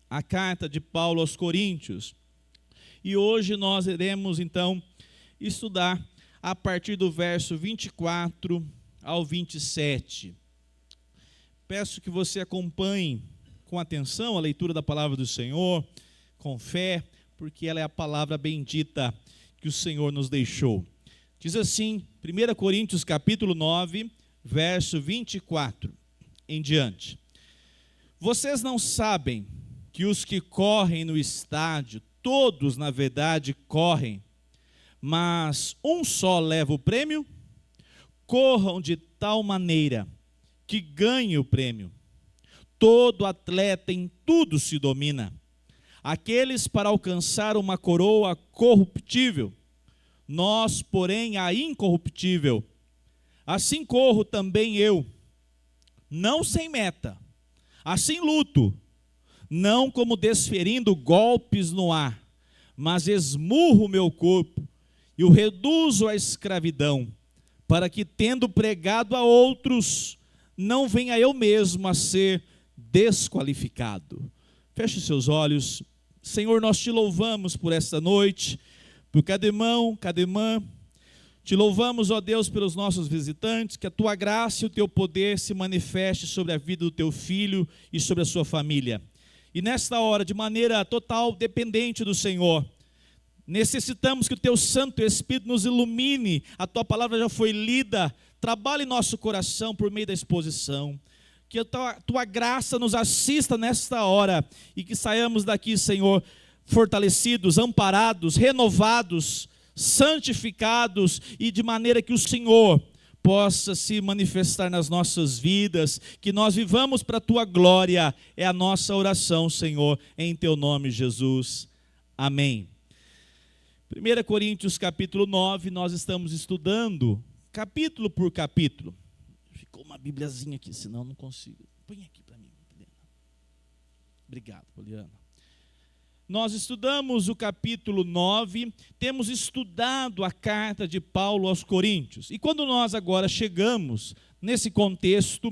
a carta de Paulo aos Coríntios. E hoje nós iremos então estudar a partir do verso 24 ao 27. Peço que você acompanhe com atenção a leitura da palavra do Senhor, com fé, porque ela é a palavra bendita que o Senhor nos deixou. Diz assim, 1 Coríntios capítulo 9, verso 24 em diante. Vocês não sabem que os que correm no estádio, todos na verdade correm, mas um só leva o prêmio? Corram de tal maneira que ganhe o prêmio. Todo atleta em tudo se domina. Aqueles para alcançar uma coroa corruptível, nós, porém, a incorruptível. Assim corro também eu, não sem meta, assim luto, não como desferindo golpes no ar, mas esmurro o meu corpo e o reduzo à escravidão, para que, tendo pregado a outros, não venha eu mesmo a ser desqualificado. Feche seus olhos. Senhor, nós te louvamos por esta noite, por cada irmão, cada irmã. Te louvamos, ó Deus, pelos nossos visitantes, que a tua graça e o teu poder se manifeste sobre a vida do teu filho e sobre a sua família. E nesta hora, de maneira total, dependente do Senhor, necessitamos que o teu Santo Espírito nos ilumine. A tua palavra já foi lida, trabalhe em nosso coração por meio da exposição. Que a tua graça nos assista nesta hora e que saiamos daqui, Senhor, fortalecidos, amparados, renovados, santificados e de maneira que o Senhor possa se manifestar nas nossas vidas, que nós vivamos para a tua glória, é a nossa oração, Senhor, em teu nome, Jesus. Amém. 1 Coríntios capítulo 9, nós estamos estudando capítulo por capítulo. Ficou uma bibliazinha aqui, senão eu não consigo. Põe aqui para mim, Poliana. Obrigado, Poliana. Nós estudamos o capítulo 9, temos estudado a carta de Paulo aos Coríntios. E quando nós agora chegamos nesse contexto,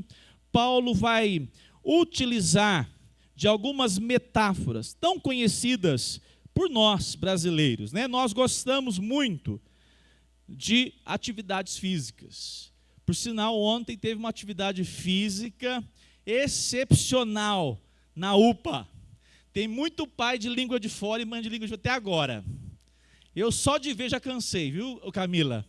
Paulo vai utilizar de algumas metáforas tão conhecidas por nós brasileiros, né? Nós gostamos muito de atividades físicas. Por sinal, ontem teve uma atividade física excepcional na UPA. Tem muito pai de língua de fora e mãe de língua de fora até agora. Eu só de ver já cansei, viu, Camila?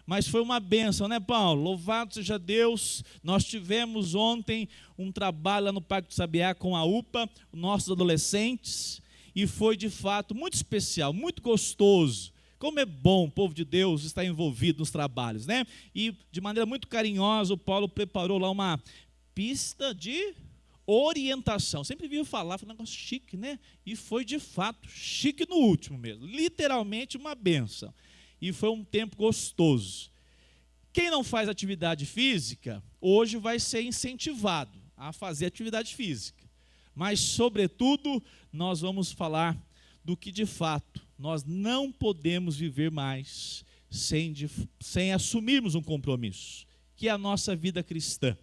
Mas foi uma bênção, né, Paulo? Louvado seja Deus. Nós tivemos ontem um trabalho lá no Parque do Sabiá com a UPA, nossos adolescentes, e foi de fato muito especial, muito gostoso. Como é bom o povo de Deus estar envolvido nos trabalhos, né? E de maneira muito carinhosa, o Paulo preparou lá uma pista de orientação. Sempre vi falar, foi um negócio chique, né? E foi de fato chique no último mesmo. Literalmente uma bênção. E foi um tempo gostoso. Quem não faz atividade física, hoje vai ser incentivado a fazer atividade física. Mas, sobretudo, nós vamos falar do que de fato nós não podemos viver mais sem assumirmos um compromisso, que é a nossa vida cristã.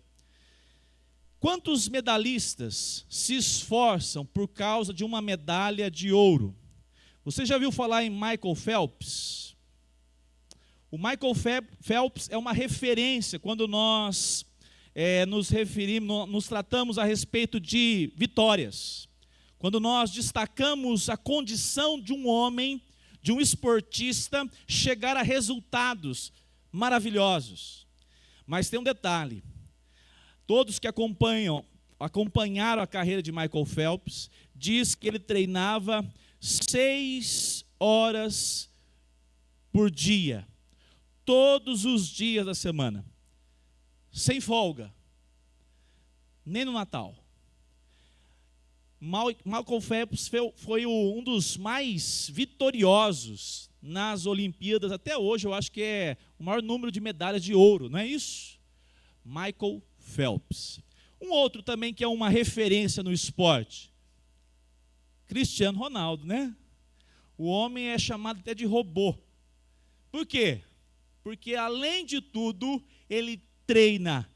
Quantos medalhistas se esforçam por causa de uma medalha de ouro? Você já ouviu falar em Michael Phelps? O Michael Phelps é uma referência quando nós nos tratamos a respeito de vitórias. Quando nós destacamos a condição de um homem, de um esportista, chegar a resultados maravilhosos. Mas tem um detalhe. Todos que acompanharam a carreira de Michael Phelps, diz que ele treinava 6 horas por dia, todos os dias da semana, sem folga, nem no Natal. Michael Phelps foi um dos mais vitoriosos nas Olimpíadas, até hoje eu acho que é o maior número de medalhas de ouro, não é isso? Michael Phelps. Um outro também que é uma referência no esporte, Cristiano Ronaldo, né? O homem é chamado até de robô. Por quê? Porque além de tudo, ele treina.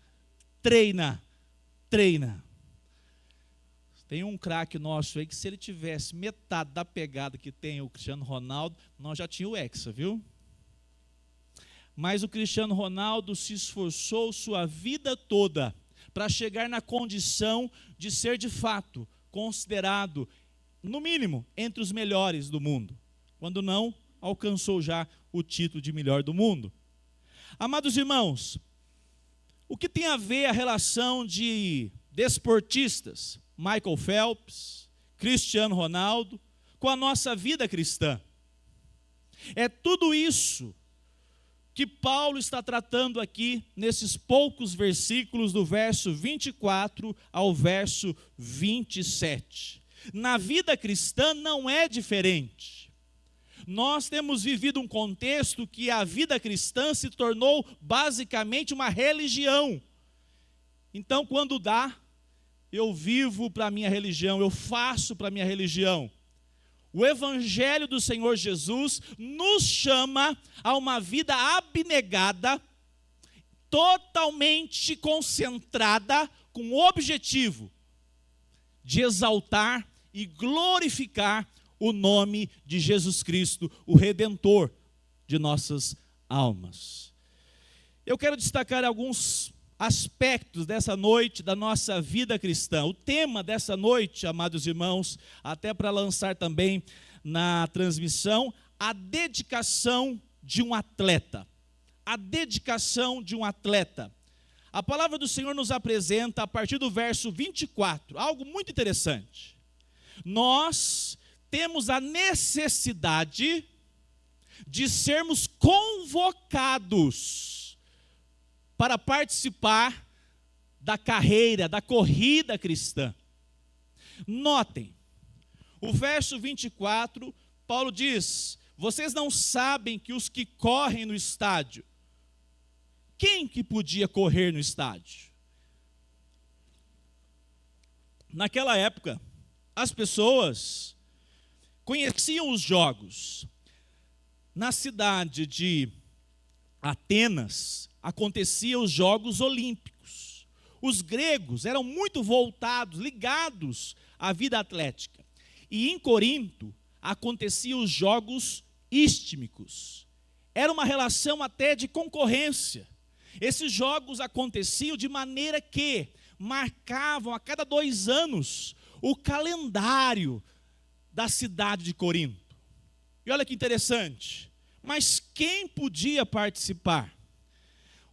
Tem Tem um craque nosso aí que se ele tivesse metade da pegada que tem o Cristiano Ronaldo, nós já tínhamos o Hexa, viu? Mas o Cristiano Ronaldo se esforçou sua vida toda para chegar na condição de ser de fato considerado, no mínimo, entre os melhores do mundo. Quando não, alcançou já o título de melhor do mundo. Amados irmãos, o que tem a ver a relação de desportistas, Michael Phelps, Cristiano Ronaldo, com a nossa vida cristã? É tudo isso que Paulo está tratando aqui nesses poucos versículos do verso 24 ao verso 27. Na vida cristã não é diferente. Nós temos vivido um contexto que a vida cristã se tornou basicamente uma religião. Então, quando dá, eu vivo para a minha religião, eu faço para a minha religião. O Evangelho do Senhor Jesus nos chama a uma vida abnegada, totalmente concentrada, com o objetivo de exaltar e glorificar o nome de Jesus Cristo, o Redentor de nossas almas. Eu quero destacar alguns aspectos dessa noite da nossa vida cristã. O tema dessa noite, amados irmãos, até para lançar também na transmissão, a dedicação de um atleta. A dedicação de um atleta. A palavra do Senhor nos apresenta, a partir do verso 24, algo muito interessante. Nós temos a necessidade de sermos convocados para participar da carreira, da corrida cristã. Notem, o verso 24, Paulo diz: vocês não sabem que os que correm no estádio, quem que podia correr no estádio? Naquela época, as pessoas conheciam os jogos. Na cidade de Atenas, aconteciam os Jogos Olímpicos. Os gregos eram muito voltados, ligados à vida atlética. E em Corinto, aconteciam os Jogos Istmicos. Era uma relação até de concorrência. Esses jogos aconteciam de maneira que marcavam a cada 2 anos o calendário da cidade de Corinto. E olha que interessante, mas quem podia participar?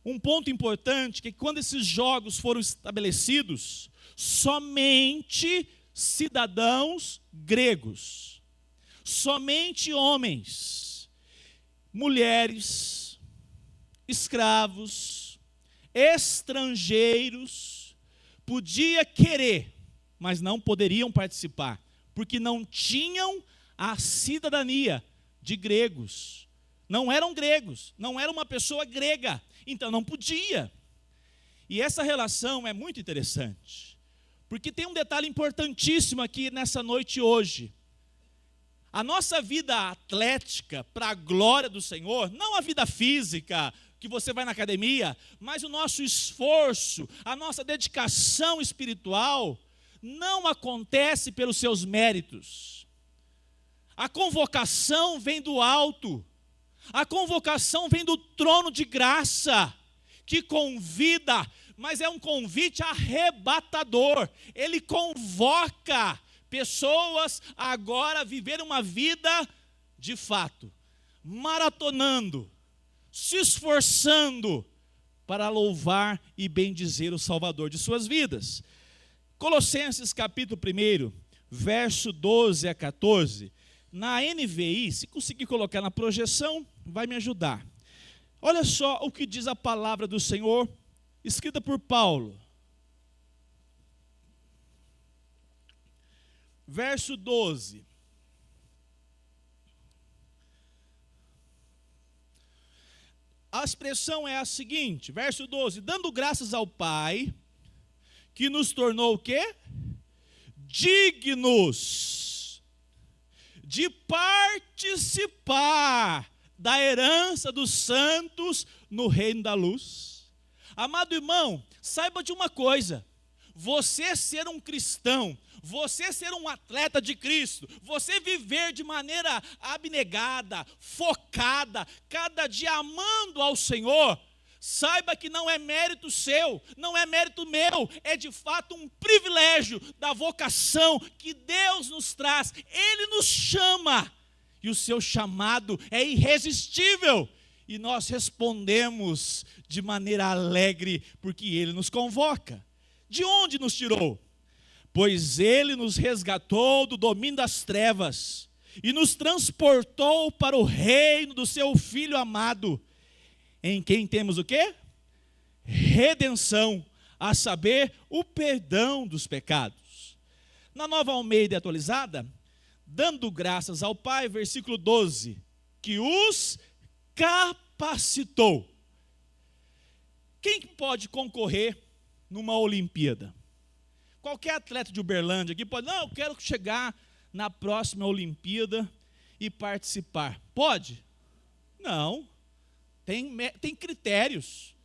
Um ponto importante é que quando esses jogos foram estabelecidos, somente cidadãos gregos, somente homens, mulheres, escravos, estrangeiros, podia querer, mas não poderiam participar, porque não tinham a cidadania de gregos. Não eram gregos, não era uma pessoa grega, então não podia. E essa relação é muito interessante, porque tem um detalhe importantíssimo aqui nessa noite hoje. A nossa vida atlética, para a glória do Senhor, não a vida física, que você vai na academia, mas o nosso esforço, a nossa dedicação espiritual, não acontece pelos seus méritos. A convocação vem do alto. A convocação vem do trono de graça, que convida, mas é um convite arrebatador. Ele convoca pessoas a agora viver uma vida de fato, maratonando, se esforçando para louvar e bendizer o Salvador de suas vidas. Colossenses capítulo 1, verso 12 a 14, na NVI, se conseguir colocar na projeção, vai me ajudar. Olha só o que diz a palavra do Senhor, escrita por Paulo. Verso 12. A expressão é a seguinte, verso 12: dando graças ao Pai, que nos tornou o quê? Dignos de participar da herança dos santos no reino da luz. Amado irmão, saiba de uma coisa: você ser um cristão, Você ser um atleta de Cristo, você viver de maneira abnegada, focada, cada dia amando ao Senhor, saiba que não é mérito seu, não é mérito meu, é de fato um privilégio da vocação que Deus nos traz. Ele nos chama e o seu chamado é irresistível. E nós respondemos de maneira alegre, porque Ele nos convoca. De onde nos tirou? Pois Ele nos resgatou do domínio das trevas e nos transportou para o reino do seu Filho amado, em quem temos o quê? Redenção, a saber, o perdão dos pecados. Na Nova Almeida Atualizada, dando graças ao Pai, versículo 12, que os capacitou. Quem pode concorrer numa Olimpíada? Qualquer atleta de Uberlândia aqui pode, não, eu quero chegar na próxima Olimpíada e participar. Pode? Não. Tem critérios.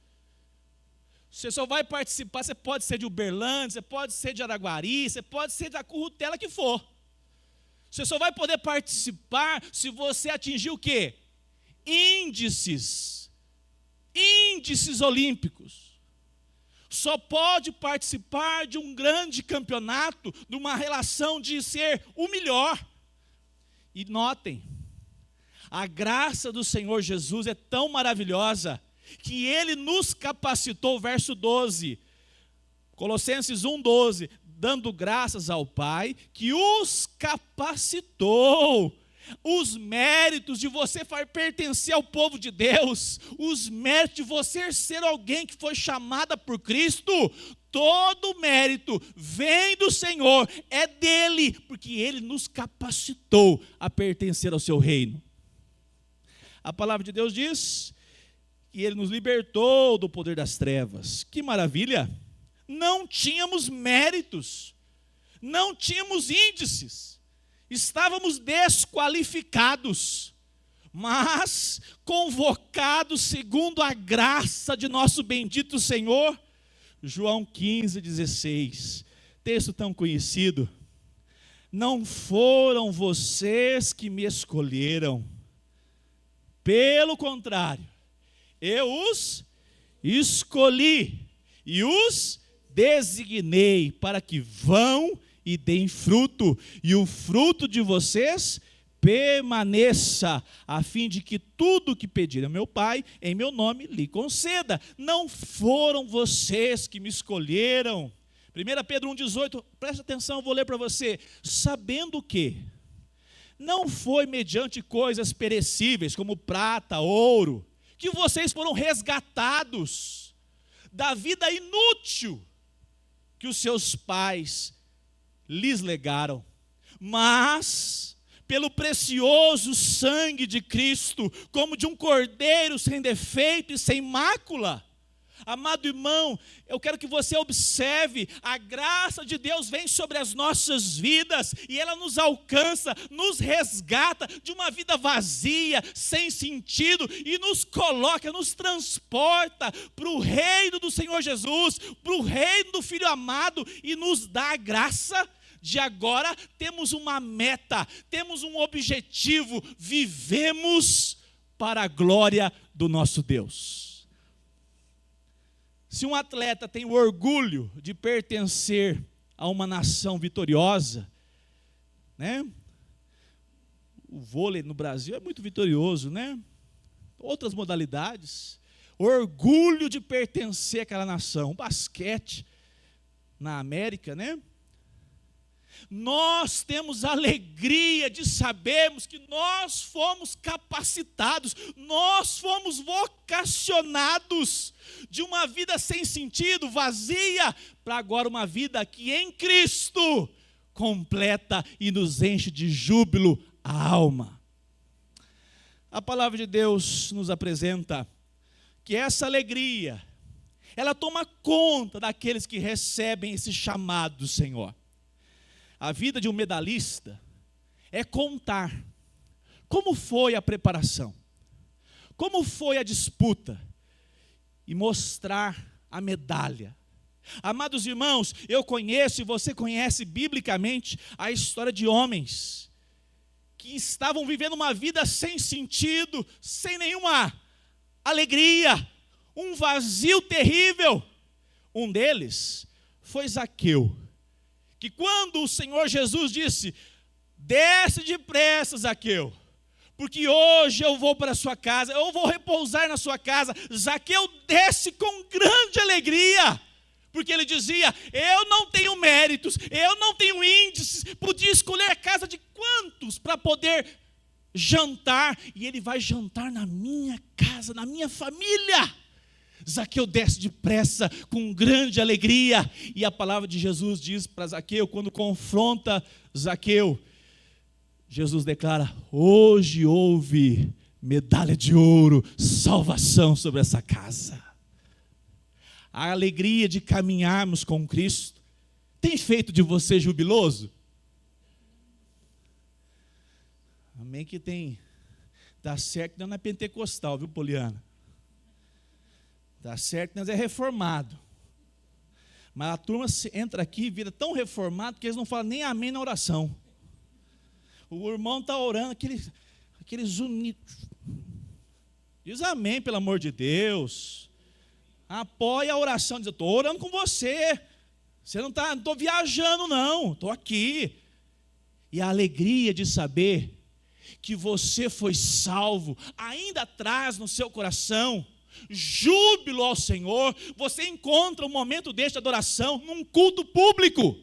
Você só vai participar, você pode ser de Uberlândia, você pode ser de Araguari, você pode ser da Currutela que for. Você só vai poder participar se você atingir o quê? Índices olímpicos. Só pode participar de um grande campeonato, de uma relação de ser o melhor. E notem, a graça do Senhor Jesus é tão maravilhosa que Ele nos capacitou, verso 12, Colossenses 1,12, dando graças ao Pai que os capacitou. Os méritos de você pertencer ao povo de Deus, os méritos de você ser alguém que foi chamada por Cristo, todo mérito vem do Senhor, é dele, porque Ele nos capacitou a pertencer ao seu reino. A palavra de Deus diz que Ele nos libertou do poder das trevas. Que maravilha! Não tínhamos méritos, não tínhamos índices, estávamos desqualificados, mas convocados segundo a graça de nosso bendito Senhor. João 15,16, texto tão conhecido. Não foram vocês que me escolheram, pelo contrário, eu os escolhi e os designei para que vão e deem fruto, e o fruto de vocês permaneça, a fim de que tudo o que pedirem ao meu Pai, em meu nome, lhe conceda. Não foram vocês que me escolheram. 1 Pedro 1,18, presta atenção, eu vou ler para você. Sabendo que não foi mediante coisas perecíveis, como prata, ouro, que vocês foram resgatados da vida inútil que os seus pais lhes legaram, mas pelo precioso sangue de Cristo, como de um cordeiro sem defeito e sem mácula. Amado irmão, eu quero que você observe, a graça de Deus vem sobre as nossas vidas, e ela nos alcança, nos resgata de uma vida vazia, sem sentido, e nos coloca, nos transporta para o reino do Senhor Jesus, para o reino do Filho amado, e nos dá a graça de agora temos uma meta, temos um objetivo, vivemos para a glória do nosso Deus. Se um atleta tem o orgulho de pertencer a uma nação vitoriosa, né? O vôlei no Brasil é muito vitorioso, né? Outras modalidades, orgulho de pertencer àquela nação, o basquete na América, né? Nós temos alegria de sabermos que nós fomos capacitados, nós fomos vocacionados de uma vida sem sentido, vazia, para agora uma vida que em Cristo completa e nos enche de júbilo a alma. A palavra de Deus nos apresenta que essa alegria, ela toma conta daqueles que recebem esse chamado do Senhor. A vida de um medalhista é contar como foi a preparação, como foi a disputa, e mostrar a medalha. Amados irmãos, eu conheço e você conhece biblicamente a história de homens que estavam vivendo uma vida sem sentido, sem nenhuma alegria, um vazio terrível. Um deles foi Zaqueu, que quando o Senhor Jesus disse: desce depressa, Zaqueu, porque hoje eu vou para a sua casa, eu vou repousar na sua casa. Zaqueu desce com grande alegria, porque ele dizia: eu não tenho méritos, eu não tenho índices, podia escolher a casa de quantos para poder jantar, e ele vai jantar na minha casa, na minha família. Zaqueu desce depressa, com grande alegria, e a palavra de Jesus diz para Zaqueu, quando confronta Zaqueu, Jesus declara: hoje houve medalha de ouro, salvação sobre essa casa. A alegria de caminharmos com Cristo tem feito de você jubiloso? Amém que tem. Dá certo que não é pentecostal, viu, Poliana? Dá certo que nós é reformado. Mas a turma entra aqui e vira tão reformado que eles não falam nem amém na oração. O irmão está orando, aqueles unidos. Diz amém, pelo amor de Deus. Apoia a oração, diz: eu estou orando com você. Você não está, não estou viajando não, estou aqui. E a alegria de saber que você foi salvo, ainda traz no seu coração júbilo ao Senhor. Você encontra um momento deste de adoração num culto público.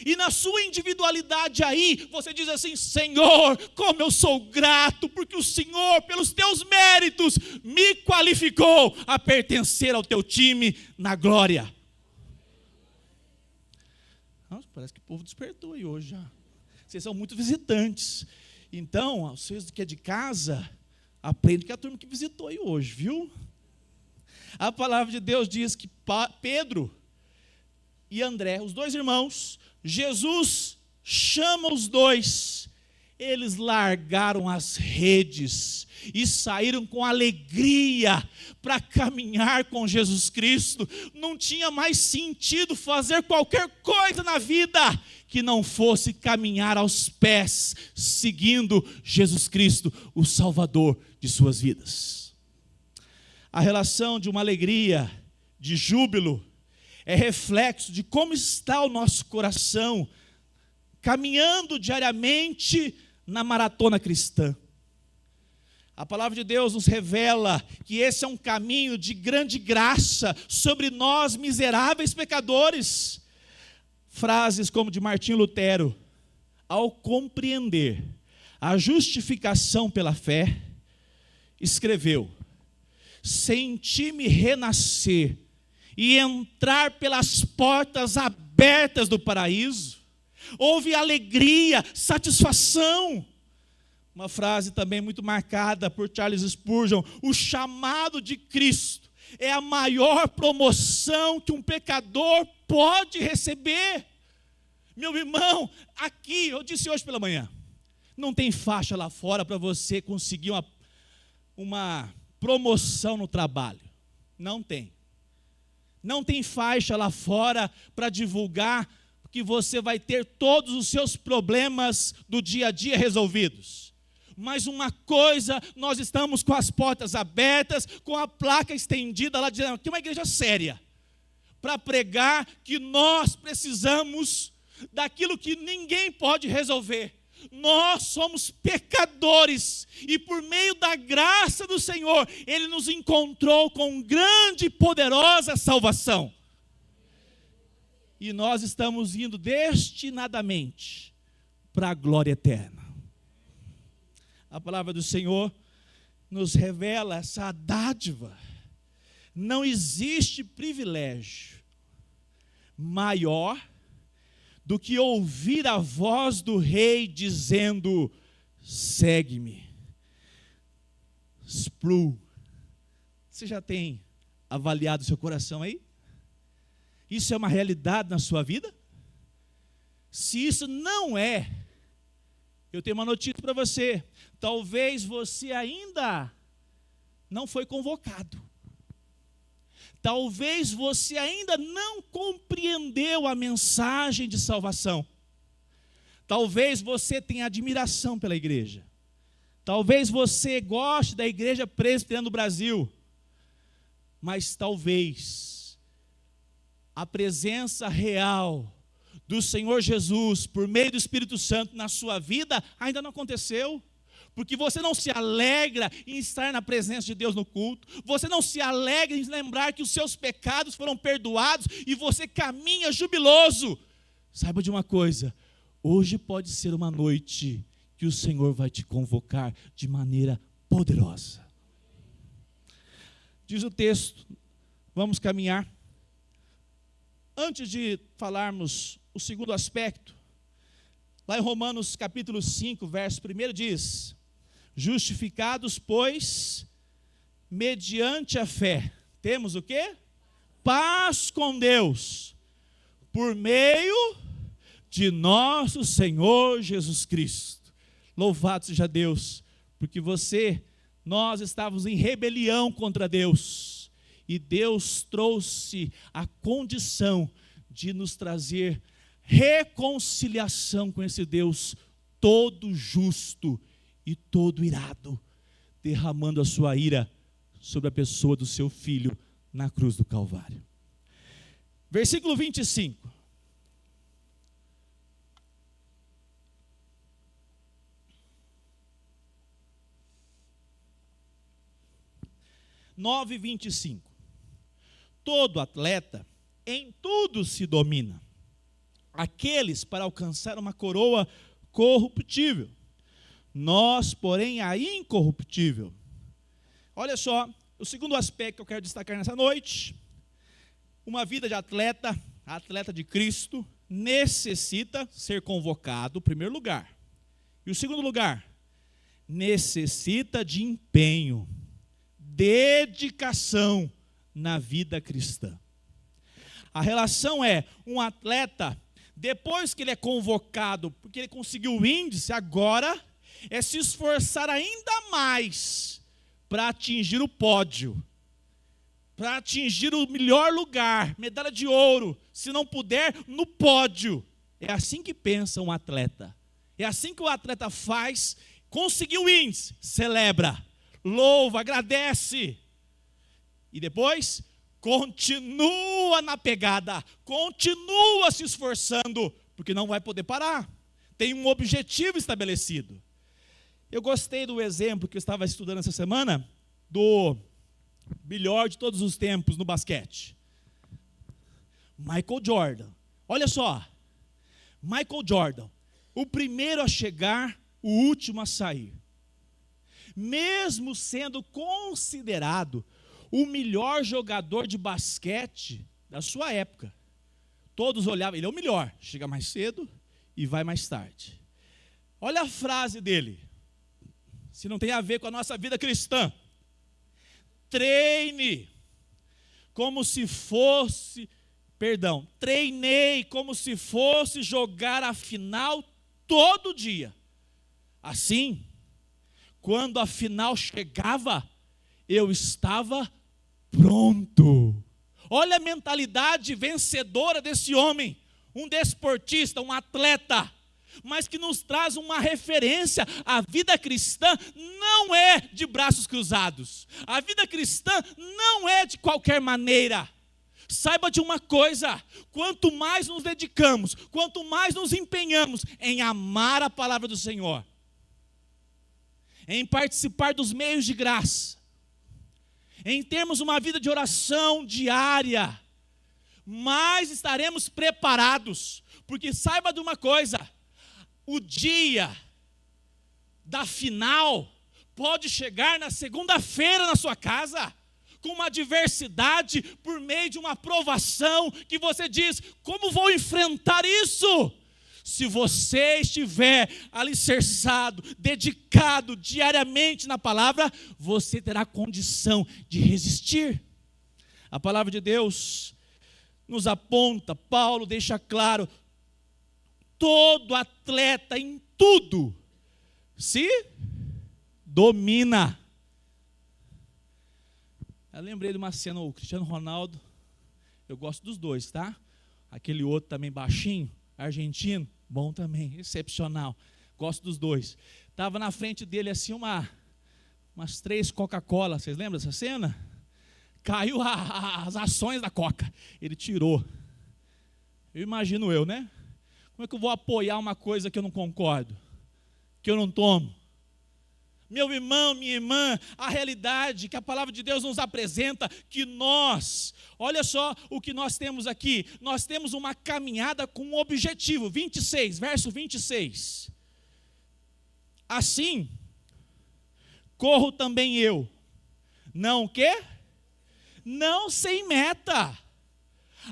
E na sua individualidade aí, você diz assim: Senhor, como eu sou grato, porque o Senhor, pelos teus méritos, me qualificou a pertencer ao teu time na glória. Nossa, parece que o povo despertou aí hoje já. Vocês são muito visitantes. Então, vocês que é de casa, aprendem com a turma que visitou aí hoje, viu? A palavra de Deus diz que Pedro e André, os dois irmãos, Jesus chama os dois, eles largaram as redes e saíram com alegria para caminhar com Jesus Cristo. Não tinha mais sentido fazer qualquer coisa na vida que não fosse caminhar aos pés, seguindo Jesus Cristo, o Salvador de suas vidas. A relação de uma alegria, de júbilo, é reflexo de como está o nosso coração, caminhando diariamente na maratona cristã. A palavra de Deus nos revela que esse é um caminho de grande graça sobre nós miseráveis pecadores. Frases como de Martinho Lutero: ao compreender a justificação pela fé, escreveu: senti-me renascer e entrar pelas portas abertas do paraíso. Houve alegria, satisfação. Uma frase também muito marcada por Charles Spurgeon: o chamado de Cristo é a maior promoção que um pecador pode receber. Meu irmão, aqui, eu disse hoje pela manhã, não tem faixa lá fora para você conseguir uma promoção no trabalho. Não tem. Não tem faixa lá fora para divulgar que você vai ter todos os seus problemas do dia a dia resolvidos. Mas uma coisa, nós estamos com as portas abertas, com a placa estendida lá dizendo: aqui é uma igreja séria, para pregar que nós precisamos daquilo que ninguém pode resolver. Nós somos pecadores e por meio da graça do Senhor, Ele nos encontrou com grande e poderosa salvação. E nós estamos indo destinadamente para a glória eterna. A palavra do Senhor nos revela essa dádiva. Não existe privilégio maior do que ouvir a voz do rei dizendo: segue-me. Spru. Você já tem avaliado seu coração aí? Isso é uma realidade na sua vida? Se isso não é, eu tenho uma notícia para você: talvez você ainda não foi convocado. Talvez você ainda não compreendeu a mensagem de salvação. Talvez você tenha admiração pela igreja. Talvez você goste da igreja presbiteriana do Brasil. Mas talvez a presença real do Senhor Jesus, por meio do Espírito Santo na sua vida, ainda não aconteceu. Porque você não se alegra em estar na presença de Deus no culto. Você não se alegra em lembrar que os seus pecados foram perdoados e você caminha jubiloso. Saiba de uma coisa, hoje pode ser uma noite que o Senhor vai te convocar de maneira poderosa. Diz o texto, vamos caminhar. Antes de falarmos o segundo aspecto, lá em Romanos capítulo 5, verso 1 diz: justificados, pois, mediante a fé, temos o quê? Paz com Deus, por meio de nosso Senhor Jesus Cristo. Louvado seja Deus, porque nós estávamos em rebelião contra Deus, e Deus trouxe a condição de nos trazer reconciliação com esse Deus todo justo e todo irado, derramando a sua ira sobre a pessoa do seu Filho na cruz do Calvário. Versículo 25. Nove 25. Todo atleta em tudo se domina. Aqueles para alcançar uma coroa corruptível. Nós, porém, a incorruptível. Olha só, o segundo aspecto que eu quero destacar nessa noite. Uma vida de atleta de Cristo, necessita ser convocado, em primeiro lugar. E o segundo lugar, necessita de empenho, dedicação na vida cristã. A relação é, um atleta, depois que ele é convocado, porque ele conseguiu o índice, agora é se esforçar ainda mais para atingir o pódio, para atingir o melhor lugar, medalha de ouro, se não puder, no pódio. É assim que pensa um atleta. É assim que o atleta faz, conseguiu o índice, celebra, louva, agradece. E depois, continua na pegada, continua se esforçando, porque não vai poder parar. Tem um objetivo estabelecido. Eu gostei do exemplo que eu estava estudando essa semana, do melhor de todos os tempos no basquete. Michael Jordan. Olha só, Michael Jordan, o primeiro a chegar, o último a sair. Mesmo sendo considerado o melhor jogador de basquete da sua época, todos olhavam, ele é o melhor, chega mais cedo e vai mais tarde. Olha a frase dele, se não tem a ver com a nossa vida cristã. Treinei como se fosse jogar a final todo dia. Assim, quando a final chegava, eu estava pronto. Olha a mentalidade vencedora desse homem, um desportista, um atleta, mas que nos traz uma referência. A vida cristã não é de braços cruzados. A vida cristã não é de qualquer maneira. Saiba de uma coisa, quanto mais nos dedicamos, quanto mais nos empenhamos em amar a palavra do Senhor, em participar dos meios de graça, em termos uma vida de oração diária, mais estaremos preparados. Porque saiba de uma coisa, o dia da final pode chegar na segunda-feira na sua casa, com uma adversidade, por meio de uma provação, que você diz, como vou enfrentar isso? Se você estiver alicerçado, dedicado diariamente na palavra, você terá condição de resistir. A palavra de Deus nos aponta, Paulo deixa claro, todo atleta em tudo se domina. Eu lembrei de uma cena, o Cristiano Ronaldo, eu gosto dos dois, tá? Aquele outro também baixinho, argentino, bom também, excepcional. Gosto dos dois. Estava na frente dele assim umas 3 Coca-Cola, vocês lembram dessa cena? Caiu as ações da Coca, ele tirou. Eu imagino eu, né? Como é que eu vou apoiar uma coisa que eu não concordo? Que eu não tomo? Meu irmão, minha irmã, a realidade que a palavra de Deus nos apresenta, que nós, olha só o que nós temos aqui, nós temos uma caminhada com um objetivo, 26, verso 26. Assim, corro também eu, não o quê? Não sem meta.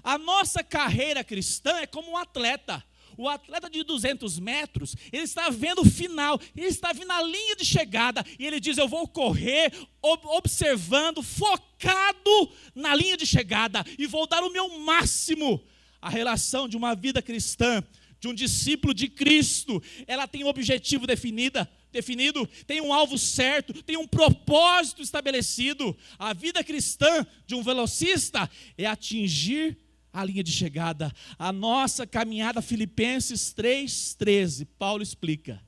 A nossa carreira cristã é como um atleta. O atleta de 200 metros, ele está vendo o final, ele está vendo a linha de chegada, e ele diz, eu vou correr, observando, focado na linha de chegada, e vou dar o meu máximo. A relação de uma vida cristã, de um discípulo de Cristo, ela tem um objetivo definido, tem um alvo certo, tem um propósito estabelecido. A vida cristã de um velocista é atingir a linha de chegada. A nossa caminhada, Filipenses 3,13, Paulo explica.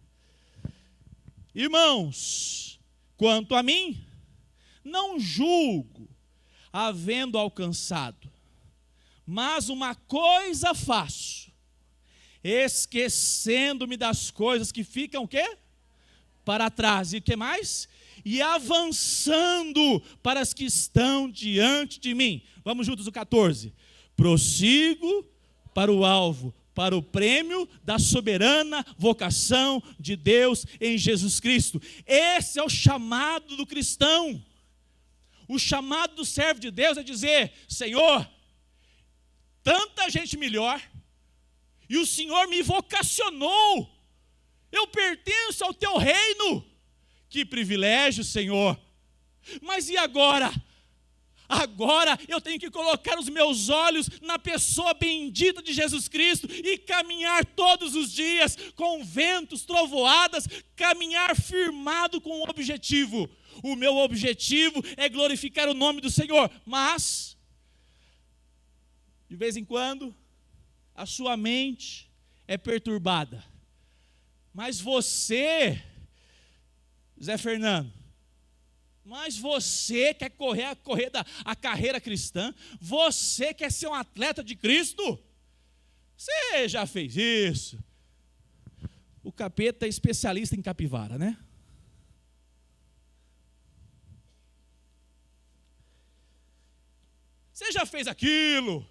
Irmãos, quanto a mim, não julgo havendo alcançado, mas uma coisa faço, esquecendo-me das coisas que ficam o quê? Para trás. E o que mais? E avançando para as que estão diante de mim. Vamos juntos o 14. Prossigo para o alvo, para o prêmio da soberana vocação de Deus em Jesus Cristo. Esse é o chamado do cristão. O chamado do servo de Deus é dizer, Senhor, tanta gente melhor, e o Senhor me vocacionou, eu pertenço ao teu reino. Que privilégio, Senhor. Mas e agora? Agora eu tenho que colocar os meus olhos na pessoa bendita de Jesus Cristo e caminhar todos os dias com ventos, trovoadas, caminhar firmado com um objetivo. O meu objetivo é glorificar o nome do Senhor, mas de vez em quando a sua mente é perturbada. Mas você, Zé Fernando, mas você quer correr a carreira cristã? Você quer ser um atleta de Cristo? Você já fez isso? O capeta é especialista em capivara, né? Você já fez aquilo?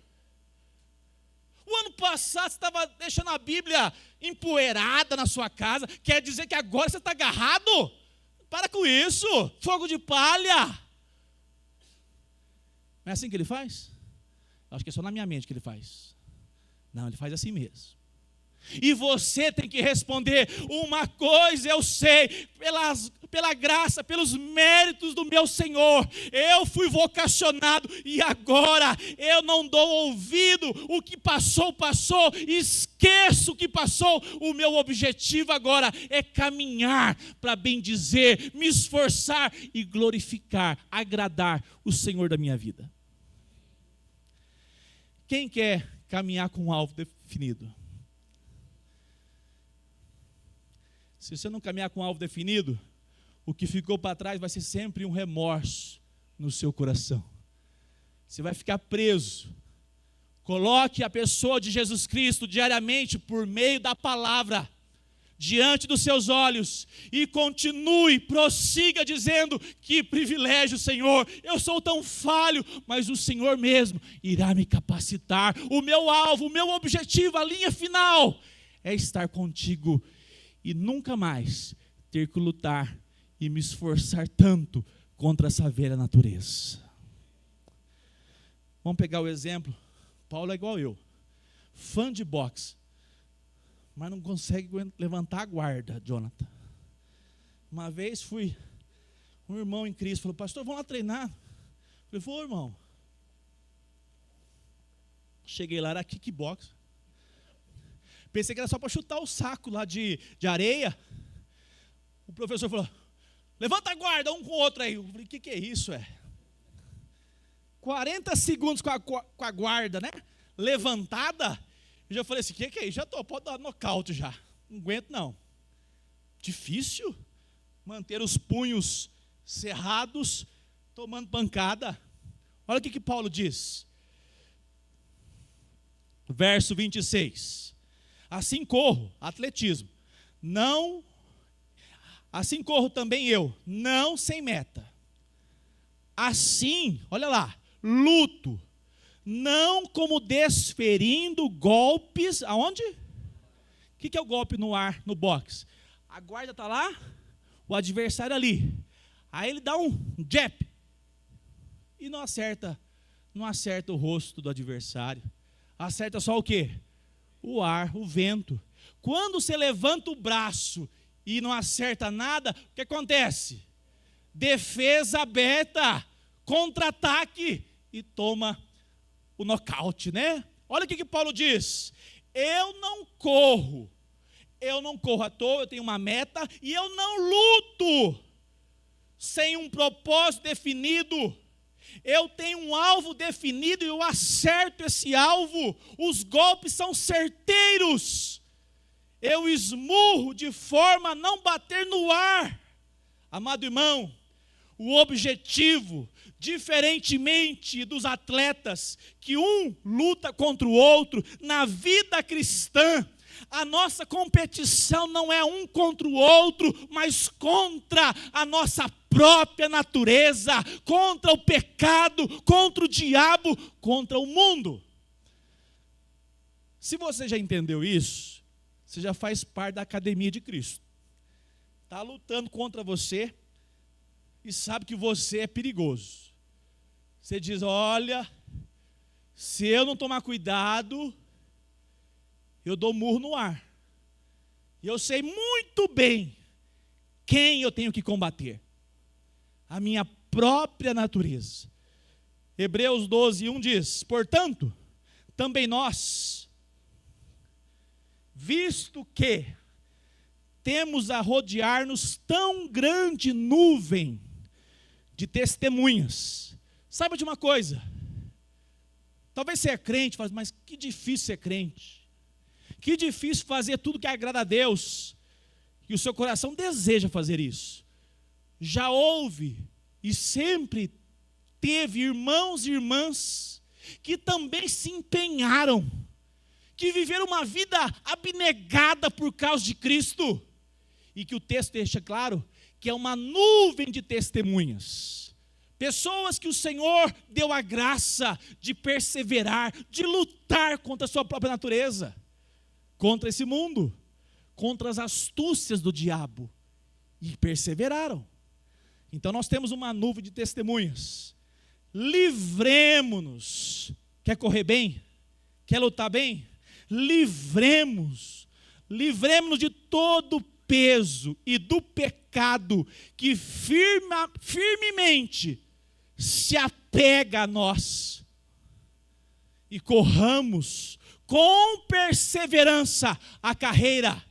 O ano passado você estava deixando a Bíblia empoeirada na sua casa. Quer dizer que agora você está agarrado? Para com isso, fogo de palha. Não é assim que ele faz? Acho que é só na minha mente que ele faz. Não, ele faz assim mesmo. E você tem que responder, uma coisa eu sei, pela graça, pelos méritos do meu Senhor, eu fui vocacionado e agora eu não dou ouvido, o que passou, passou, esqueço o que passou, o meu objetivo agora é caminhar para bendizer, me esforçar e glorificar, agradar o Senhor da minha vida. Quem quer caminhar com um alvo definido? Se você não caminhar com um alvo definido, o que ficou para trás vai ser sempre um remorso no seu coração. Você vai ficar preso. Coloque a pessoa de Jesus Cristo diariamente por meio da palavra diante dos seus olhos e continue, prossiga dizendo, que privilégio, Senhor, eu sou tão falho, mas o Senhor mesmo irá me capacitar. O meu alvo, o meu objetivo, a linha final é estar contigo e nunca mais ter que lutar e me esforçar tanto contra essa velha natureza. Vamos pegar o exemplo. Paulo é igual eu, fã de boxe, mas não consegue levantar a guarda, Jonathan. Uma vez um irmão em Cristo falou, pastor, vamos lá treinar. Eu falei, vou, irmão. Cheguei lá, era kickbox. Pensei que era só para chutar o saco lá de areia. O professor falou, levanta a guarda um com o outro aí. Eu falei, o que é isso? 40 segundos com a guarda, né? Levantada, eu já falei assim, que é isso? Já pode dar nocaute já. Não aguento não. Difícil manter os punhos cerrados, tomando pancada. Olha o que Paulo diz. Verso 26. Assim corro, atletismo. Não, assim corro também eu, não sem meta. Assim, olha lá, luto, não como desferindo golpes, aonde? O que é o golpe no ar, no boxe? A guarda está lá, o adversário ali. Aí ele dá um jab e não acerta o rosto do adversário. Acerta só o quê? O ar, o vento. Quando você levanta o braço e não acerta nada, o que acontece? Defesa aberta, contra-ataque e toma o nocaute, né? Olha o que Paulo diz. Eu não corro à toa, eu tenho uma meta e eu não luto sem um propósito definido. Eu tenho um alvo definido e eu acerto esse alvo. Os golpes são certeiros. Eu esmurro de forma a não bater no ar. Amado irmão, o objetivo, diferentemente dos atletas, que um luta contra o outro, na vida cristã, a nossa competição não é um contra o outro, mas contra a nossa própria natureza, contra o pecado, contra o diabo, contra o mundo. Se você já entendeu isso, você já faz parte da academia de Cristo. Está lutando contra você e sabe que você é perigoso. Você diz, olha, se eu não tomar cuidado, eu dou murro no ar. E eu sei muito bem quem eu tenho que combater. A minha própria natureza. Hebreus 12:1 diz, portanto, também nós, visto que temos a rodear-nos tão grande nuvem de testemunhas. Saiba de uma coisa, talvez você é crente, mas que difícil ser crente. Que difícil fazer tudo que agrada a Deus. E o seu coração deseja fazer isso. Já houve e sempre teve irmãos e irmãs que também se empenharam, que viveram uma vida abnegada por causa de Cristo, e que o texto deixa claro que é uma nuvem de testemunhas, pessoas que o Senhor deu a graça de perseverar, de lutar contra a sua própria natureza, contra esse mundo, contra as astúcias do diabo, e perseveraram. Então nós temos uma nuvem de testemunhas. Livremo-nos. Quer correr bem? Quer lutar bem? Livremos-nos de todo o peso e do pecado que firmemente se apega a nós, e corramos com perseverança a carreira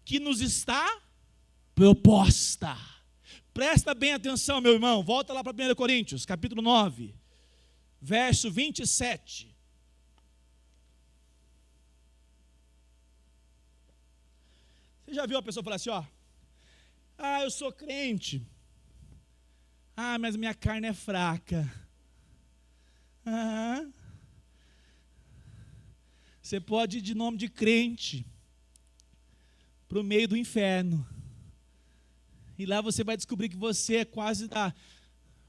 que nos está proposta. Presta bem atenção, meu irmão, volta lá para 1 Coríntios, capítulo 9, verso 27. Você já viu a pessoa falar assim, ó, eu sou crente, mas minha carne é fraca. Você pode ir de nome de crente para o meio do inferno, e lá você vai descobrir que você é quase da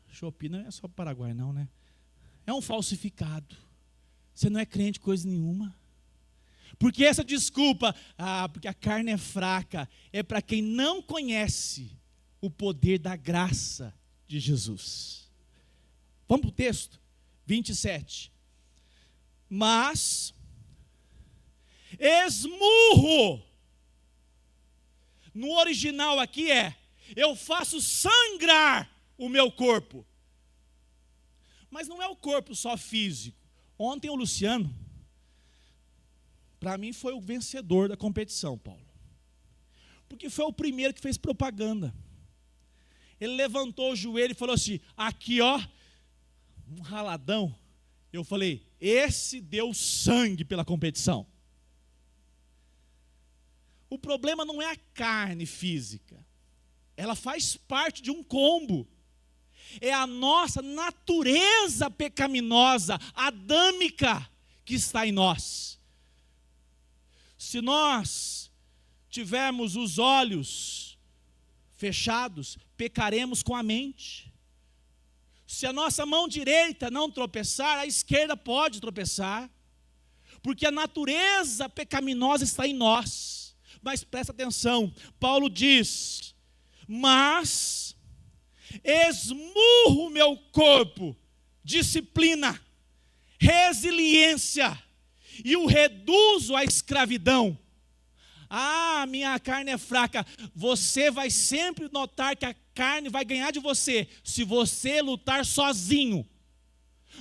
Shopee, não é só Paraguai não, né? É um falsificado. Você não é crente coisa nenhuma. Porque essa desculpa, porque a carne é fraca, é para quem não conhece o poder da graça de Jesus. Vamos para o texto 27. Mas esmurro, no original aqui eu faço sangrar o meu corpo. Mas não é o corpo só físico. Ontem o Luciano, para mim, foi o vencedor da competição, Paulo. Porque foi o primeiro que fez propaganda. Ele levantou o joelho e falou assim, aqui ó, um raladão, eu falei, esse deu sangue pela competição. O problema não é a carne física, ela faz parte de um combo. É a nossa natureza pecaminosa, adâmica, que está em nós. Se nós tivermos os olhos fechados, pecaremos com a mente. Se a nossa mão direita não tropeçar, a esquerda pode tropeçar, porque a natureza pecaminosa está em nós. Mas presta atenção, Paulo diz, mas esmurro o meu corpo, disciplina, resiliência, e o reduzo à escravidão. Ah, minha carne é fraca. Você vai sempre notar que a carne vai ganhar de você se você lutar sozinho.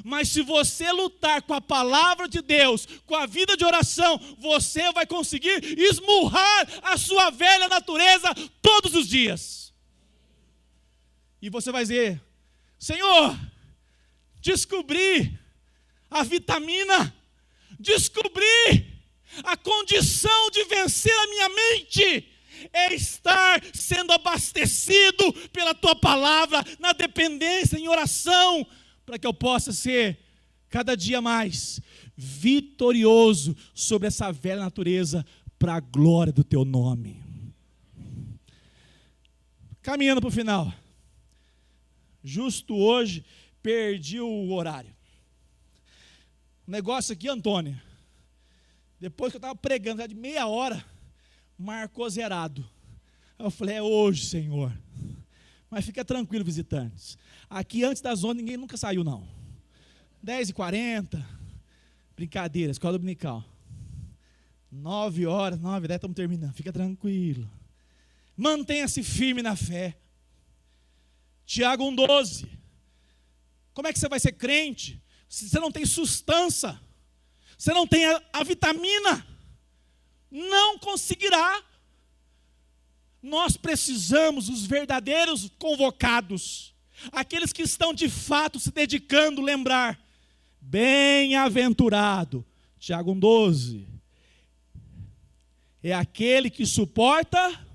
Mas se você lutar com a palavra de Deus, com a vida de oração, você vai conseguir esmurrar a sua velha natureza todos os dias. E você vai dizer, Senhor, descobri a vitamina, descobri a condição de vencer a minha mente, é estar sendo abastecido pela Tua palavra, na dependência, em oração, para que eu possa ser cada dia mais vitorioso sobre essa velha natureza, para a glória do Teu nome. Caminhando para o final, justo hoje, perdi o horário. O negócio aqui, Antônia, depois que eu estava pregando, já de meia hora, marcou zerado. Eu falei, é hoje, Senhor. Mas fica tranquilo, visitantes. Aqui antes das 11, ninguém nunca saiu, não. 10h40, brincadeira, escola dominical. 9h, 9h10, estamos terminando. Fica tranquilo. Mantenha-se firme na fé. Tiago 1,12. Como é que você vai ser crente se você não tem sustância? Você não tem a vitamina? Não conseguirá. Nós precisamos dos verdadeiros convocados, aqueles que estão de fato se dedicando, lembrar, bem-aventurado, Tiago 1,12, é aquele que suporta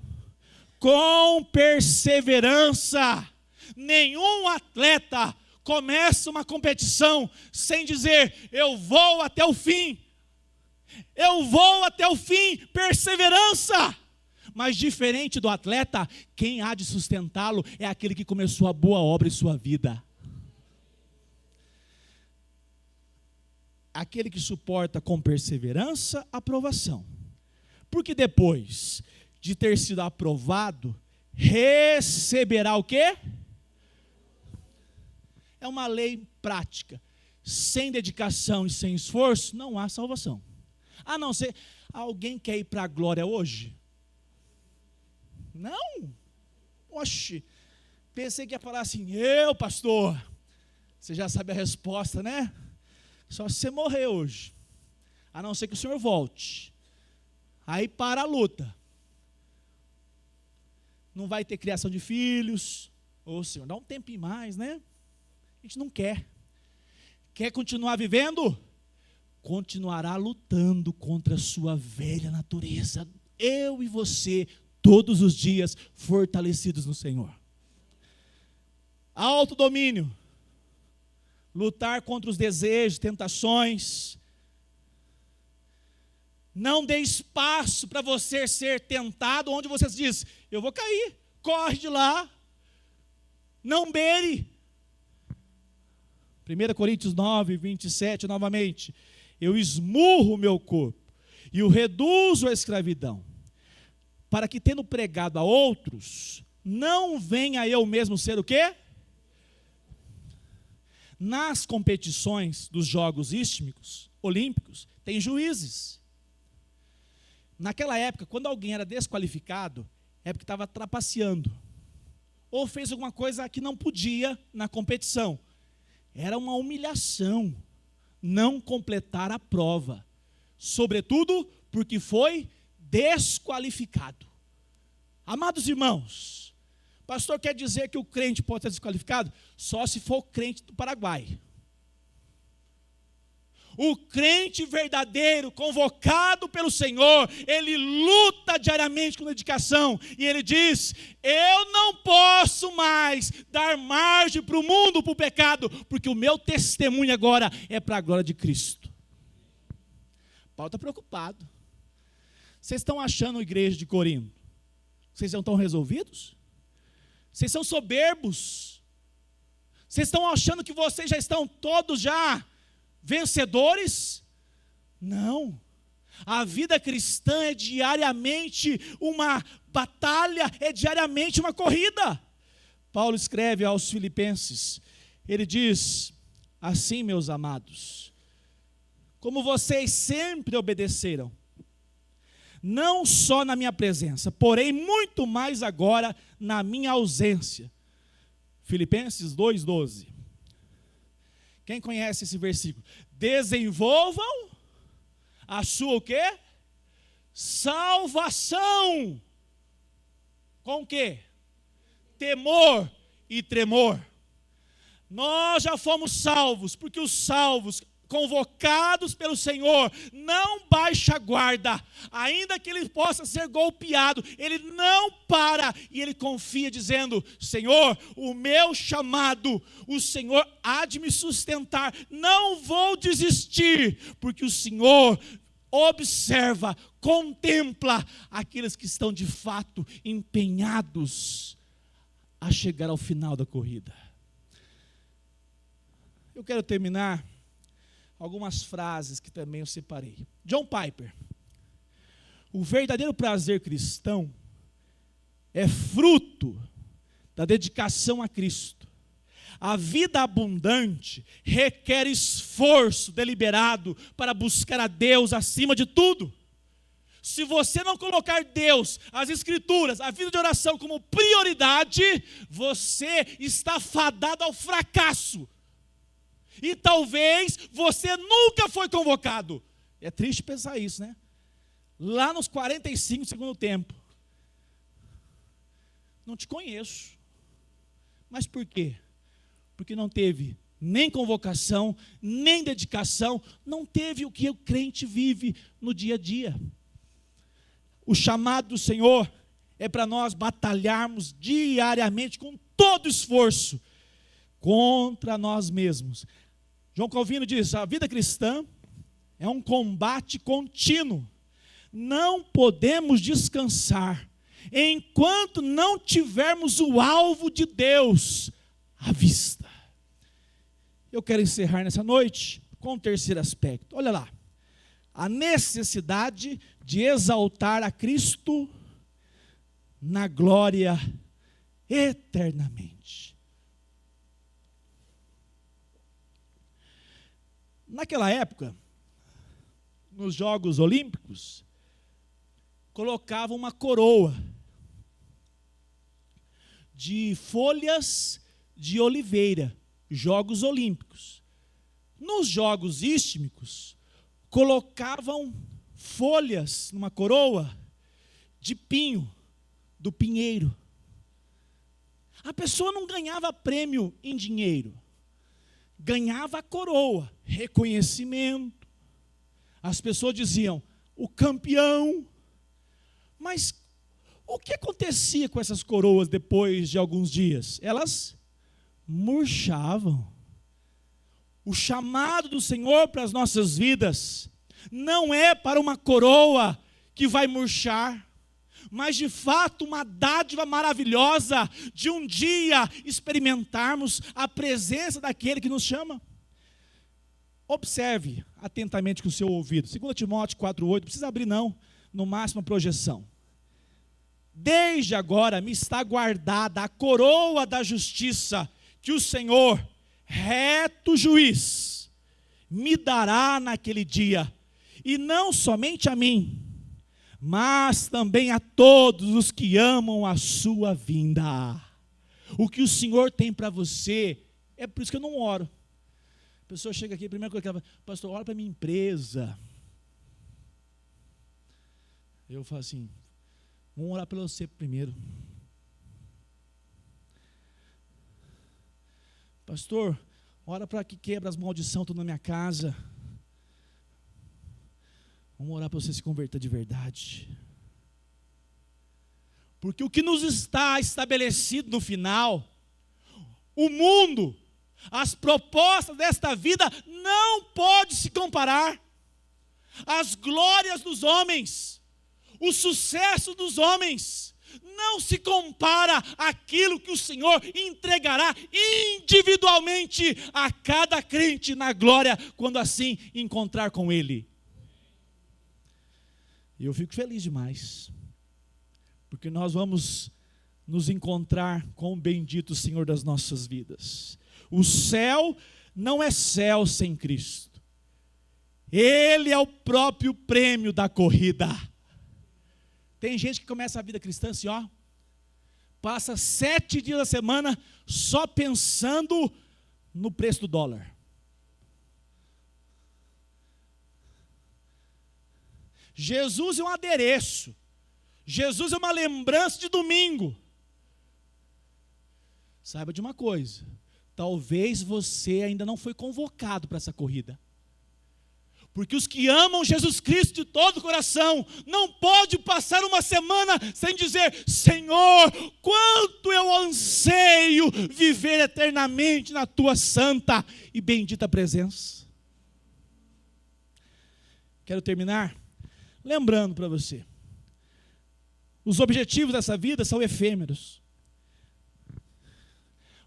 com perseverança. Nenhum atleta começa uma competição sem dizer, eu vou até o fim. Eu vou até o fim, perseverança. Mas diferente do atleta, quem há de sustentá-lo é aquele que começou a boa obra em sua vida. Aquele que suporta com perseverança a aprovação. Porque depois de ter sido aprovado, receberá o quê? É uma lei prática. Sem dedicação e sem esforço, não há salvação. A não ser, alguém quer ir para a glória hoje? Não. Oxe, pensei que ia falar assim, eu, pastor. Você já sabe a resposta, né? Só se você morrer hoje. A não ser que o senhor volte. Aí para a luta. Não vai ter criação de filhos. Ô Senhor, dá um tempinho mais, né? A gente não quer. Quer continuar vivendo? Continuará lutando contra a sua velha natureza. Eu e você, todos os dias, fortalecidos no Senhor. Autodomínio. Lutar contra os desejos, tentações. Não dê espaço para você ser tentado, onde você diz, eu vou cair, corre de lá. Não beire. 1 Coríntios 9:27, novamente. Eu esmurro o meu corpo e o reduzo à escravidão, para que, tendo pregado a outros, não venha eu mesmo ser o quê? Nas competições dos Jogos Istmicos, Olímpicos, tem juízes. Naquela época, quando alguém era desqualificado, é porque estava trapaceando, ou fez alguma coisa que não podia na competição. Era uma humilhação não completar a prova, sobretudo porque foi desqualificado. Amados irmãos, pastor quer dizer que o crente pode ser desqualificado? Só se for crente do Paraguai. O crente verdadeiro, convocado pelo Senhor, ele luta diariamente com dedicação. E ele diz: eu não posso mais dar margem para o mundo, para o pecado, porque o meu testemunho agora é para a glória de Cristo. Paulo está preocupado. Vocês estão achando, igreja de Corinto, vocês não estão resolvidos? Vocês são soberbos. Vocês estão achando que vocês já estão todos já vencedores? Não. A vida cristã é diariamente uma batalha, é diariamente uma corrida. Paulo escreve aos Filipenses, ele diz assim: meus amados, como vocês sempre obedeceram, não só na minha presença, porém muito mais agora na minha ausência. Filipenses 2,12. Quem conhece esse versículo? Desenvolvam a sua o quê? Salvação. Com o quê? Temor e tremor. Nós já fomos salvos, porque os salvos, convocados pelo Senhor, não baixa a guarda, ainda que ele possa ser golpeado, ele não para, e ele confia dizendo: Senhor, o meu chamado, o Senhor há de me sustentar, não vou desistir, porque o Senhor observa, contempla aqueles que estão de fato empenhados a chegar ao final da corrida. Eu quero terminar algumas frases que também eu separei. John Piper: o verdadeiro prazer cristão é fruto da dedicação a Cristo. A vida abundante requer esforço deliberado para buscar a Deus acima de tudo. Se você não colocar Deus, as Escrituras, a vida de oração como prioridade, você está fadado ao fracasso. E talvez você nunca foi convocado. É triste pensar isso, né? Lá nos 45 do segundo tempo. Não te conheço. Mas por quê? Porque não teve nem convocação, nem dedicação, não teve o que o crente vive no dia a dia. O chamado do Senhor é para nós batalharmos diariamente com todo esforço contra nós mesmos. João Calvino diz: a vida cristã é um combate contínuo. Não podemos descansar enquanto não tivermos o alvo de Deus à vista. Eu quero encerrar nessa noite com o terceiro aspecto. Olha lá. A necessidade de exaltar a Cristo na glória eternamente. Naquela época, nos Jogos Olímpicos, colocavam uma coroa de folhas de oliveira, Jogos Olímpicos. Nos Jogos Istmicos, colocavam folhas numa coroa de pinho, do pinheiro. A pessoa não ganhava prêmio em dinheiro, ganhava a coroa, reconhecimento. As pessoas diziam: o campeão. Mas o que acontecia com essas coroas depois de alguns dias? Elas murchavam. O chamado do Senhor para as nossas vidas não é para uma coroa que vai murchar, mas de fato uma dádiva maravilhosa de um dia experimentarmos a presença daquele que nos chama. Observe atentamente com o seu ouvido. 2 Timóteo 4,8, não precisa abrir não, no máximo a projeção. Desde agora me está guardada a coroa da justiça, que o Senhor, reto juiz, me dará naquele dia, e não somente a mim, mas também a todos os que amam a sua vinda. O que o Senhor tem para você, é por isso que eu não oro. A pessoa chega aqui, a primeira coisa que ela fala: pastor, ora para a minha empresa. Eu falo assim: vamos orar pelo você primeiro. Pastor, ora para que quebra as maldições tudo na minha casa. Vamos orar para você se converter de verdade. Porque o que nos está estabelecido no final, o mundo, as propostas desta vida não pode se comparar. As glórias dos homens, o sucesso dos homens, não se compara àquilo que o Senhor entregará individualmente a cada crente na glória, quando assim encontrar com Ele. E eu fico feliz demais, porque nós vamos nos encontrar com o bendito Senhor das nossas vidas. O céu não é céu sem Cristo. Ele é o próprio prêmio da corrida. Tem gente que começa a vida cristã assim, ó, passa 7 dias da semana só pensando no preço do dólar. Jesus é um adereço. Jesus é uma lembrança de domingo. Saiba de uma coisa, talvez você ainda não foi convocado para essa corrida. Porque os que amam Jesus Cristo de todo o coração, não pode passar uma semana sem dizer: Senhor, quanto eu anseio viver eternamente na tua santa e bendita presença. Quero terminar lembrando para você, os objetivos dessa vida são efêmeros.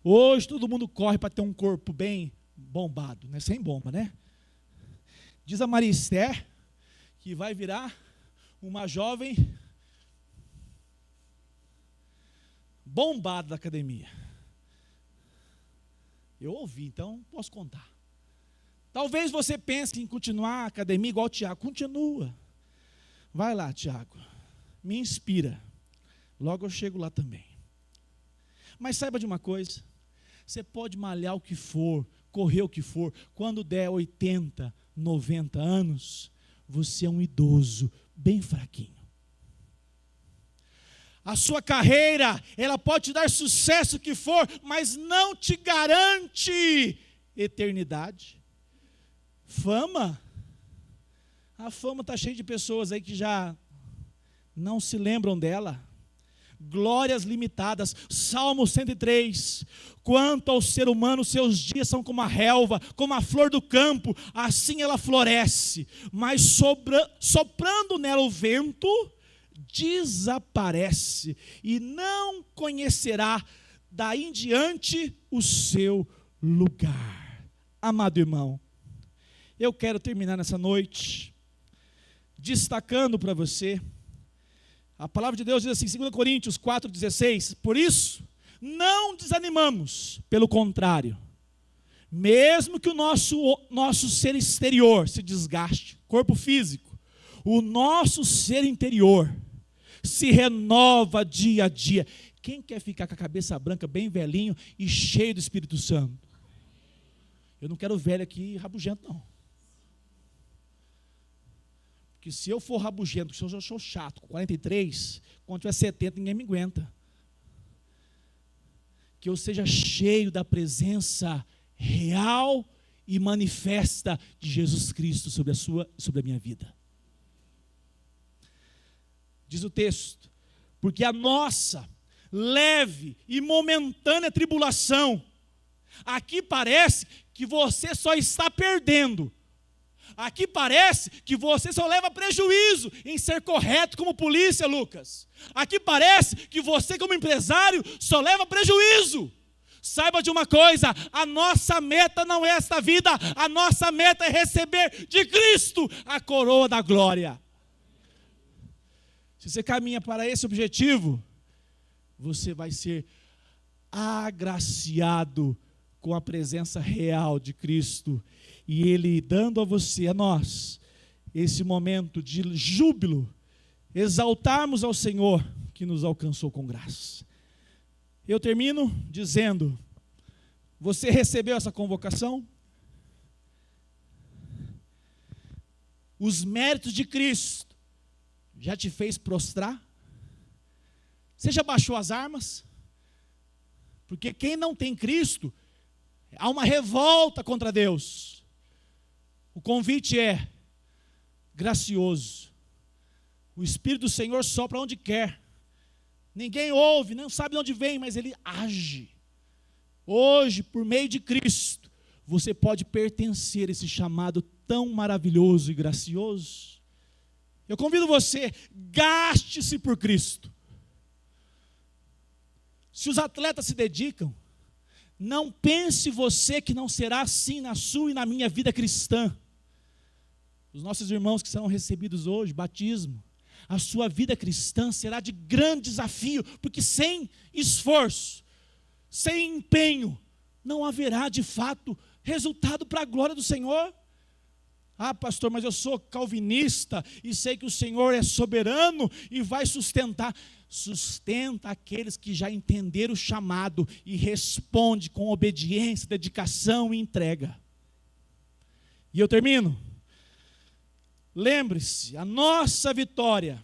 Hoje todo mundo corre para ter um corpo bem bombado, né? Sem bomba, né? Diz a Maria Esther que vai virar uma jovem bombada da academia. Eu ouvi, então posso contar. Talvez você pense em continuar a academia igual o Tiago. Continua. Vai lá, Tiago. Me inspira. Logo eu chego lá também. Mas saiba de uma coisa. Você pode malhar o que for, correr o que for. Quando der 80, 90 anos, você é um idoso bem fraquinho. A sua carreira, ela pode te dar sucesso que for, mas não te garante eternidade. Fama, a fama está cheia de pessoas aí que já não se lembram dela. Glórias limitadas. Salmo 103, quanto ao ser humano, seus dias são como a relva, como a flor do campo, assim ela floresce, mas soprando nela o vento, desaparece, e não conhecerá daí em diante o seu lugar. Amado irmão, eu quero terminar nessa noite destacando para você, a palavra de Deus diz assim, 2 Coríntios 4,16, por isso, não desanimamos, pelo contrário, mesmo que o nosso ser exterior se desgaste, corpo físico, o nosso ser interior se renova dia a dia. Quem quer ficar com a cabeça branca, bem velhinho e cheio do Espírito Santo? Eu não quero velho aqui rabugento, não. Porque se eu for rabugento, se eu sou chato, com 43, quando tiver 70, ninguém me aguenta. Que eu seja cheio da presença real e manifesta de Jesus Cristo sobre a minha vida. Diz o texto, porque a nossa leve e momentânea tribulação, aqui parece que você só está perdendo. Aqui parece que você só leva prejuízo em ser correto como polícia, Lucas. Aqui parece que você como empresário só leva prejuízo. Saiba de uma coisa, a nossa meta não é esta vida, a nossa meta é receber de Cristo a coroa da glória. Se você caminha para esse objetivo, você vai ser agraciado com a presença real de Cristo, e Ele dando a você, a nós, esse momento de júbilo, exaltarmos ao Senhor que nos alcançou com graça. Eu termino dizendo, você recebeu essa convocação? Os méritos de Cristo já te fez prostrar? Você já baixou as armas? Porque quem não tem Cristo, há uma revolta contra Deus. O convite é, gracioso. O Espírito do Senhor sopra onde quer. Ninguém ouve, não sabe de onde vem, mas Ele age. Hoje, por meio de Cristo, você pode pertencer a esse chamado tão maravilhoso e gracioso. Eu convido você, gaste-se por Cristo. Se os atletas se dedicam, não pense você que não será assim na sua e na minha vida cristã. Os nossos irmãos que serão recebidos hoje, batismo, a sua vida cristã será de grande desafio, porque sem esforço, sem empenho, não haverá de fato resultado para a glória do Senhor. Ah, pastor, mas eu sou calvinista e sei que o Senhor é soberano e vai sustentar. Sustenta aqueles que já entenderam o chamado e responde com obediência, dedicação e entrega. E eu termino. Lembre-se, a nossa vitória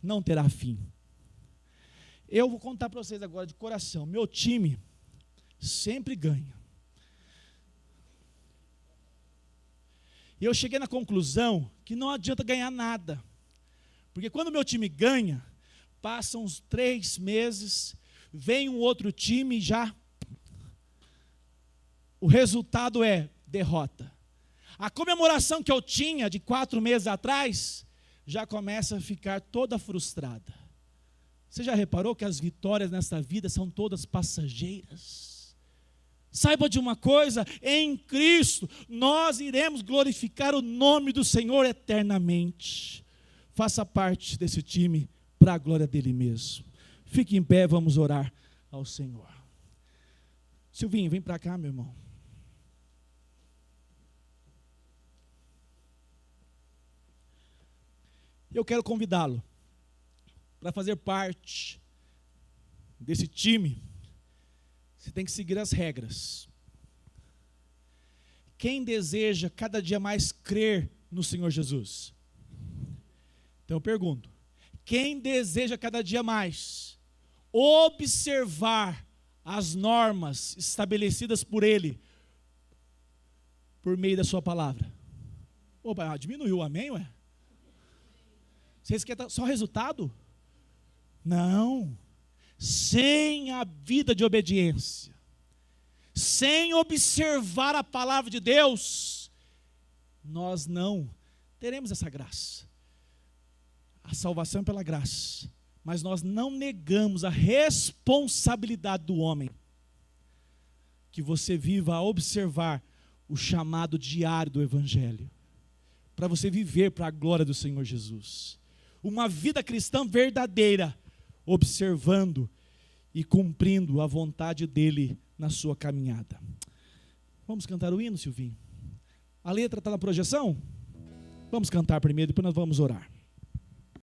não terá fim. Eu vou contar para vocês agora de coração. Meu time sempre ganha. E eu cheguei na conclusão que não adianta ganhar nada. Porque quando meu time ganha, passam uns 3 meses, vem um outro time e já o resultado é derrota. A comemoração que eu tinha de 4 meses atrás, já começa a ficar toda frustrada. Você já reparou que as vitórias nessa vida são todas passageiras? Saiba de uma coisa, em Cristo nós iremos glorificar o nome do Senhor eternamente. Faça parte desse time para a glória dele mesmo. Fique em pé, vamos orar ao Senhor. Silvinho, vem para cá, meu irmão. Eu quero convidá-lo para fazer parte desse time. Você tem que seguir as regras. Quem deseja cada dia mais crer no Senhor Jesus? Então eu pergunto, quem deseja cada dia mais observar as normas estabelecidas por Ele, por meio da sua palavra? Opa, diminuiu o amém, ué? Vocês querem só resultado? Não. Sem a vida de obediência, sem observar a palavra de Deus, nós não teremos essa graça. A salvação é pela graça, mas nós não negamos a responsabilidade do homem. Que você viva a observar o chamado diário do Evangelho, para você viver para a glória do Senhor Jesus. Uma vida cristã verdadeira, observando e cumprindo a vontade dele na sua caminhada. Vamos cantar o hino, Silvinho? A letra está na projeção? Vamos cantar primeiro, depois nós vamos orar.